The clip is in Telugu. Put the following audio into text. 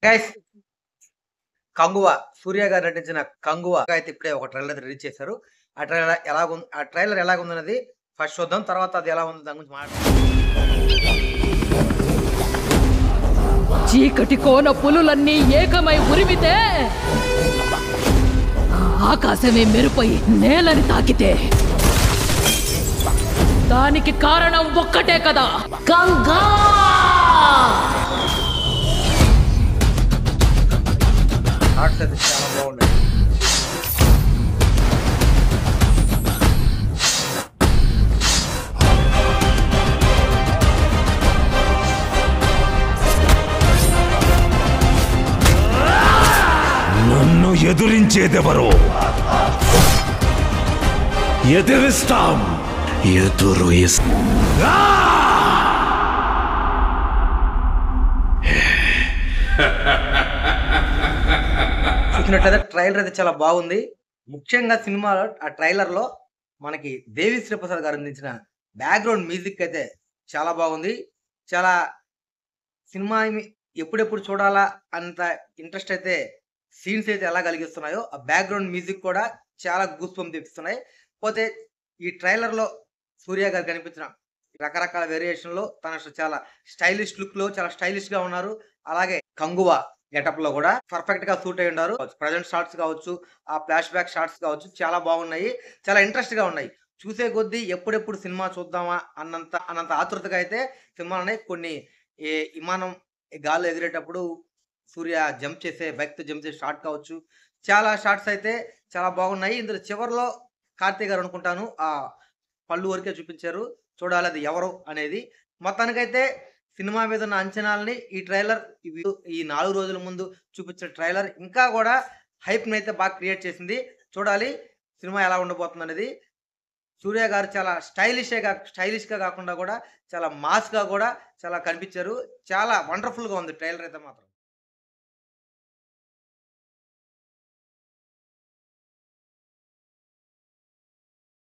గైస్, 'కంగువ' సూర్య గారు నటించిన 'కంగువ' అయితే ఇప్పుడే ఒక ట్రైలర్ రిలీజ్ చేశారు. ఆ ట్రైలర్ ఎలాగుందన్నది ఫస్ట్ చూద్దాం. తర్వాత అది ఎలా ఉందో దాని గురించి చీకటి కోన పులులన్నీ ఏకమై ఉరిమితే ఆకాశమే మెరుపై నేలని తాకితే దానికి కారణం ఒక్కటే కదా, గంగా. షార్ట్స్ అయితే చాలా బాగున్నాయి. నన్ను ఎదురించేదెవరో ఎదిరిస్తాం. ఎదురు చూసినట్లయితే ట్రైలర్ అయితే చాలా బాగుంది. ముఖ్యంగా సినిమాలో ఆ ట్రైలర్ లో మనకి దేవి శ్రీ ప్రసాద్ గారు అందించిన బ్యాక్గ్రౌండ్ మ్యూజిక్ అయితే చాలా బాగుంది. చాలా సినిమా ఎప్పుడెప్పుడు చూడాలా అంత ఇంట్రెస్ట్ అయితే సీన్స్ అయితే ఎలా కలిగిస్తున్నాయో, ఆ బ్యాక్గ్రౌండ్ మ్యూజిక్ కూడా చాలా గూస్ బంప్ తెప్పిస్తున్నాయి. పోతే ఈ ట్రైలర్ లో సూర్య గారు కనిపించిన రకరకాల వేరియేషన్ లో తన చాలా స్టైలిష్ లుక్ లో చాలా స్టైలిష్ గా ఉన్నారు. అలాగే 'కంగువ' గెటప్ లో కూడా పర్ఫెక్ట్ గా సూట్ అయి ఉన్నారు. ప్రజెంట్ షాట్స్ కావచ్చు, ఆ ఫ్లాష్ బ్యాక్ షాట్స్ కావచ్చు, చాలా బాగున్నాయి. చాలా ఇంట్రెస్ట్ గా ఉన్నాయి. చూసే కొద్దీ ఎప్పుడెప్పుడు సినిమా చూద్దామా అన్నంత ఆతృతగా అయితే సినిమాలు ఉన్నాయి. కొన్ని విమానం గాల్లో ఎగిరేటప్పుడు సూర్య బైక్ తో జంప్ చేసే షాట్ కావచ్చు, చాలా షాట్స్ అయితే చాలా బాగున్నాయి. ఇందులో చివరిలో కార్తీ గారు అనుకుంటాను ఆ పళ్ళు వరకే చూపించారు. చూడాలి అది ఎవరు అనేది. మొత్తానికైతే సినిమా మీద ఉన్న అంచనాలని ఈ ట్రైలర్ ఈ 4 రోజుల ముందు చూపించిన ట్రైలర్ ఇంకా కూడా హైప్ అయితే బాగా క్రియేట్ చేసింది. చూడాలి సినిమా ఎలా ఉండబోతుంది అనేది. సూర్య గారు చాలా స్టైలిష్ గా కాకుండా కూడా చాలా మాస్ గా కూడా చాలా కనిపించారు. చాలా వండర్ఫుల్ గా ఉంది ట్రైలర్ అయితే మాత్రం.